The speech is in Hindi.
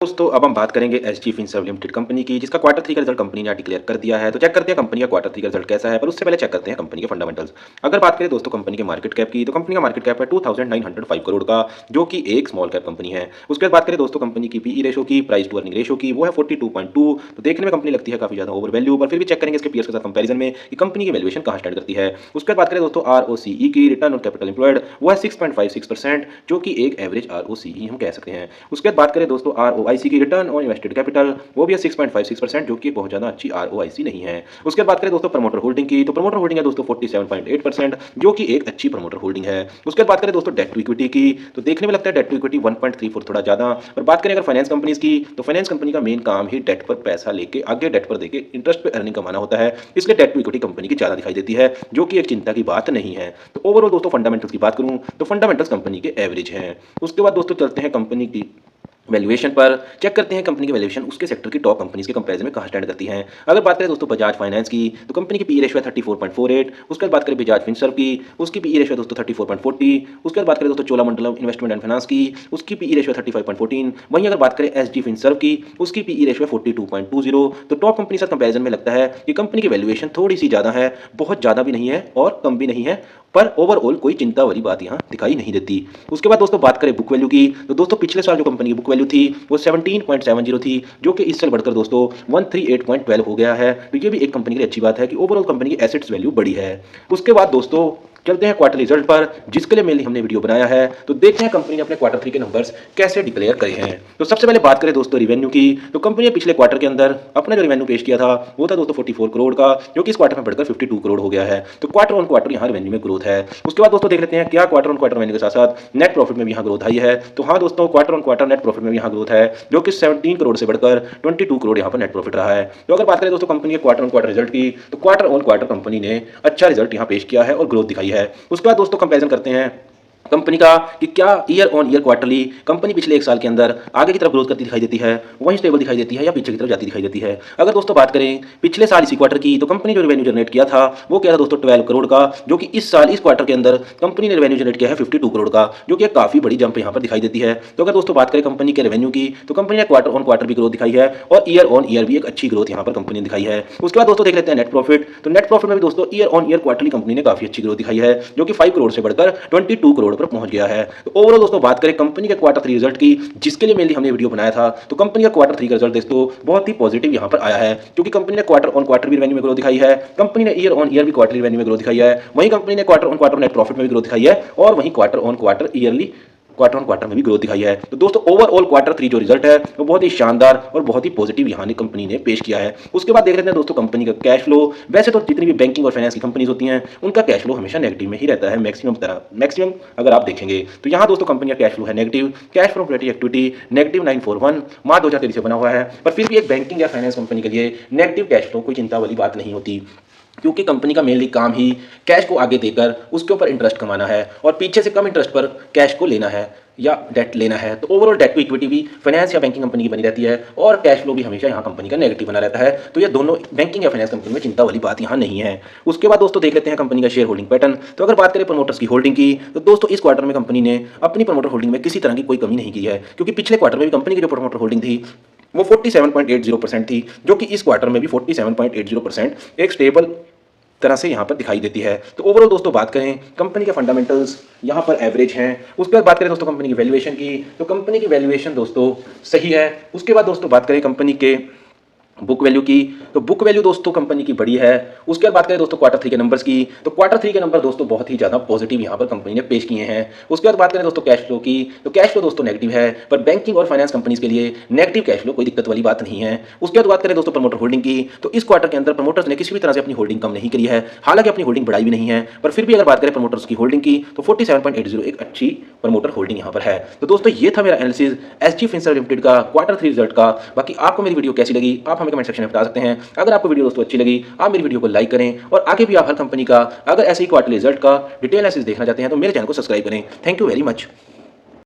दोस्तों अब हम बात करेंगे एसजी फिनसर्व लिमिटेड कंपनी की, जिसका क्वार्टर 3 का रिजल्ट कंपनी ने डिक्लेयर कर दिया है। तो चेक करते हैं कंपनी का क्वार्टर 3 का रिजल्ट कैसा है, पर उससे पहले चेक करते हैं कंपनी के फंडामेंटल्स। अगर बात करें दोस्तों कंपनी के मार्केट कैप की, तो कंपनी का मार्केट कैप है 2905 करोड़ का, जो कि एक स्मॉल कैप कंपनी है। उसके बाद बात करें दोस्तों कंपनी की पीई रेशो की, प्राइस टू अर्निंग रेशो की, वो है 42.2। तो देखने में कंपनी लगती है काफी ज्यादा ओवर वैल्यू, पर फिर भी चेक करेंगे इसके पीएस के साथ कंपैरिजन में कि कंपनी की वैल्यूएशन कहां स्टैंड करती है। उसके बाद बात करें दोस्तों आरओसीई की, रिटर्न ऑन कैपिटल एम्प्लॉयड, वो है 6.56%, जो कि एक एवरेज आरओसीई हम कह सकते हैं। उसके बाद बात करें दोस्तों आरओआईसी की, रिटर्न ऑन इन्वेस्टेड कैपिटल, वो भी है 6.56%, जो कि बहुत ज़्यादा अच्छी आरओआईसी नहीं है। उसके बाद बात करें दोस्तों प्रमोटर होल्डिंग की, तो प्रमोटर होल्डिंग है दोस्तों 47.8%, जो कि एक अच्छी प्रमोटर होल्डिंग है। उसके बाद बात करें दोस्तों डेट टू इक्विटी की, तो देखने में लगता है डेट टू इक्विटी 1.34 थोड़ा ज़्यादा। और बात करें अगर फाइनेंस कंपनीज की, तो फाइनेंस कंपनी का मेन काम ही डेट पर पैसा लेके आगे डेट पर देके इंटरेस्ट पे अर्निंग कमाना होता है, इसलिए डेट टू इक्विटी कंपनी की ज़्यादा दिखाई देती है, जो कि एक चिंता की बात नहीं है। तो ओवरऑल दोस्तों फंडामेंटल्स की बात करूं तो फंडामेंटल्स कंपनी के एवरेज हैं। उसके बाद दोस्तों चलते हैं कंपनी की वैल्यूएशन पर, चेक करते हैं कंपनी की वैल्यूएशन उसके सेक्टर की टॉप कंपनीज के कंपैरिजन में कहां स्टैंड करती हैं। अगर बात करें दोस्तों बजाज फाइनेंस की, तो कंपनी की पीई रेशियो है 34.48। उसके बाद बात करें बजाज फिनसर्व की, उसकी पीई रेशियो दोस्तों 34.40। उसके बाद बात करें दोस्तों चोलामंडलम इन्वेस्टमेंट एंड फाइनेंस की, उसकी पीई रेशियो 35.14। वहीं अगर बात करें एसजी फिनसर्व की, उसकी पीई रेशियो 42.20। तो टॉप कंपनी से कंपैरिजन में लगता है कि कंपनी की वैल्यूएशन थोड़ी सी ज़्यादा है, बहुत ज़्यादा भी नहीं है और कम भी नहीं है, पर ओवरऑल कोई चिंता वाली बात यहाँ दिखाई नहीं देती। उसके बाद दोस्तों बात करें बुक वैल्यू की, तो दोस्तों पिछले साल जो कंपनी की बुक वैल्यू थी वो 17.70 थी, जो कि इस साल बढ़कर दोस्तों 138.12 हो गया है। तो ये भी एक कंपनी के लिए अच्छी बात है कि ओवरऑल कंपनी की एसेट्स वैल्यू बढ़ी है। उसके बाद दोस्तों चलते हैं क्वार्टर रिजल्ट पर, जिसके लिए मेनली हमने वीडियो बनाया है। तो देखते हैं कंपनी ने अपने क्वार्टर 3 के नंबर्स कैसे डिक्लेयर करे हैं। तो सबसे पहले बात करें दोस्तों रिवेन्यू की, तो कंपनी ने पिछले क्वार्टर के अंदर अपना जो रिवेन्यू पेश किया था वो था दोस्तों 44 करोड़ का, जो कि इस क्वार्टर में बढ़कर 52 करोड़ हो गया है। तो क्वार्टर ऑन क्वार्टर यहाँ रेवेन्यू में ग्रोथ है। उसके बाद दोस्तों देख लेते हैं क्या क्वार्टर ऑन क्वार्टर रेवेन्यू के साथ साथ नेट प्रॉफिट में भी यहाँ ग्रोथ आई है। तो हाँ दोस्तों quarter on quarter net profit में भी यहाँ ग्रोथ है, जो कि 17 करोड़ से बढ़कर 22 करोड़ यहाँ पर नेट प्रॉफिट रहा है। तो अगर बात करें दोस्तों कंपनी के क्वार्टर ऑन क्वार्टर रिजल्ट की, तो क्वार्टर ऑन क्वार्टर कंपनी ने अच्छा रिजल्ट यहाँ पेश किया है और ग्रोथ दिखाई है। उसके बाद दोस्तों कंपैरिजन करते हैं कंपनी का कि क्या year on year quarterly company पिछले एक साल के अंदर आगे की तरफ ग्रोथ करती दिखाई देती है, वहीं स्टेबल दिखाई देती है, या पीछे की तरफ जाती दिखाई देती है। अगर दोस्तों बात करें पिछले साल इसी क्वार्टर की, तो कंपनी जो रेवेन्यू जनरेट किया था वो क्या था दोस्तों 12 करोड़ का, जो कि इस साल इस क्वार्टर के अंदर कंपनी ने रेवेन्यू जनरेट किया है 52 करोड़ का, जो कि एक काफी बड़ी जंप यहाँ पर दिखाई देती है। तो अगर दोस्तों बात करें कंपनी के रेवेन्यू की, तो कंपनी ने क्वार्टर ऑन क्वार्टर भी ग्रोथ दिखाई है और ईयर ऑन ईयर भी एक अच्छी ग्रोथ यहाँ पर कंपनी ने दिखाई है। उसके बाद दोस्तों देख लेते हैं नेट प्रॉफिट, तो नेट प्रॉफिट में भी दोस्तों year on year quarterly company ने काफी अच्छी ग्रोथ दिखाई है, जो कि 5 करोड़ से बढ़कर 22 करोड़ पर पहुंच गया है। तो ओवरऑल दोस्तों बात करें कंपनी के क्वार्टर 3 रिजल्ट की, जिसके लिए मेनली हमने वीडियो बनाया था, तो कंपनी का क्वार्टर 3 का रिजल्ट दोस्तों बहुत ही पॉजिटिव यहां पर आया है, क्योंकि कंपनी ने क्वार्टर ऑन क्वार्टर भी रेवेन्यू में ग्रोथ दिखाई है, कंपनी ने ईयर ऑन ईयर भी क्वार्टरली रेवेन्यू में ग्रोथ दिखाई है, वहीं कंपनी ने quarter on quarter net profit में भी ग्रोथ दिखाई है, और वहीं quarter on quarter yearly quarter on quarter में भी ग्रोथ दिखाई है। तो दोस्तों ओवरऑल क्वार्टर 3 जो रिजल्ट है वो बहुत ही शानदार और बहुत ही पॉजिटिव यहाँ ने कंपनी ने पेश किया है। उसके बाद देख लेते हैं दोस्तों कंपनी का कैश फ्लो। वैसे तो जितनी भी बैंकिंग और फाइनेंस की कंपनीज होती हैं उनका कैश फ्लो हमेशा नेगेटिव में ही रहता है, मैक्सिमम अगर आप देखेंगे। तो यहाँ दोस्तों कंपनी का कैश फ्लो है negative, cash from operating activity negative 941 मार्च 2023 से बना हुआ है, पर फिर भी एक बैंकिंग या फाइनेंस कंपनी के लिए नेगेटिव कैश फ्लो कोई चिंता वाली बात नहीं होती, क्योंकि कंपनी का मेनली काम ही कैश को आगे देकर उसके ऊपर इंटरेस्ट कमाना है और पीछे से कम इंटरेस्ट पर कैश को लेना है या डेट लेना है। तो ओवरऑल डेट टू इक्विटी भी फाइनेंस या बैंकिंग कंपनी की बनी रहती है और कैश फ्लो भी हमेशा यहाँ कंपनी का नेगेटिव बना रहता है। तो ये दोनों बैंकिंग या फाइनेंस कंपनी में चिंता वाली बात यहाँ नहीं है। उसके बाद दोस्तों देख लेते हैं कंपनी का शेयर होल्डिंग पैटर्न। तो अगर बात करें प्रमोटर्स की होल्डिंग की, तो दोस्तों इस क्वार्टर में कंपनी ने अपनी प्रमोटर होल्डिंग में किसी तरह की कोई कमी नहीं की है, क्योंकि पिछले क्वार्टर में भी कंपनी की जो प्रमोटर होल्डिंग थी वो 47.80% थी, जो कि इस क्वार्टर में भी 47.80% एक स्टेबल तरह से यहाँ पर दिखाई देती है। तो ओवरऑल दोस्तों बात करें कंपनी के फंडामेंटल्स यहाँ पर एवरेज हैं। उसके बाद बात करें दोस्तों कंपनी की वैल्यूएशन की, तो कंपनी की वैल्यूएशन दोस्तों सही है। उसके बाद दोस्तों बात करें कंपनी के बुक वैल्यू की, तो बुक वैल्यू दोस्तों कंपनी की बड़ी है। उसके बाद बात करें दोस्तों क्वार्टर 3 के नंबर्स की, तो क्वार्टर 3 के नंबर दोस्तों बहुत ही ज़्यादा पॉजिटिव यहाँ पर कंपनी ने पेश किए हैं। उसके बाद बात करें दोस्तों कैश फ्लो की, तो कैश फ्लो दोस्तों नेगेटिव है, पर बैंकिंग और फाइनेंस कंपनीज के लिए नेगेटिव कैश फ्लो कोई दिक्कत वाली बात नहीं है। उसके बाद बात करें दोस्तों प्रमोटर होल्डिंग की, तो इस क्वार्टर के अंदर प्रमोटर्स ने किसी भी तरह से अपनी होल्डिंग कम नहीं करी है, हालांकि अपनी होल्डिंग बढ़ाई भी नहीं है, पर फिर भी अगर बात करें प्रमोटर्स की होल्डिंग की, तो 47.80 एक अच्छी प्रमोटर होल्डिंग यहाँ पर है। तो दोस्तों ये था मेरा एनालिसिस एसजी फिनसर्व लिमिटेड का क्वार्टर 3 रिजल्ट का। बाकी आपको मेरी वीडियो कैसी लगी आप हमें कमेंट सेक्शन में बता सकते हैं। अगर आपको वीडियो दोस्तों अच्छी लगी आप मेरी वीडियो को लाइक करें, और आगे भी आप हर कंपनी का अगर ऐसे ही क्वार्टरली रिजल्ट का डिटेल एनालिसिस देखना चाहते हैं तो मेरे चैनल को सब्सक्राइब करें। Thank you very much.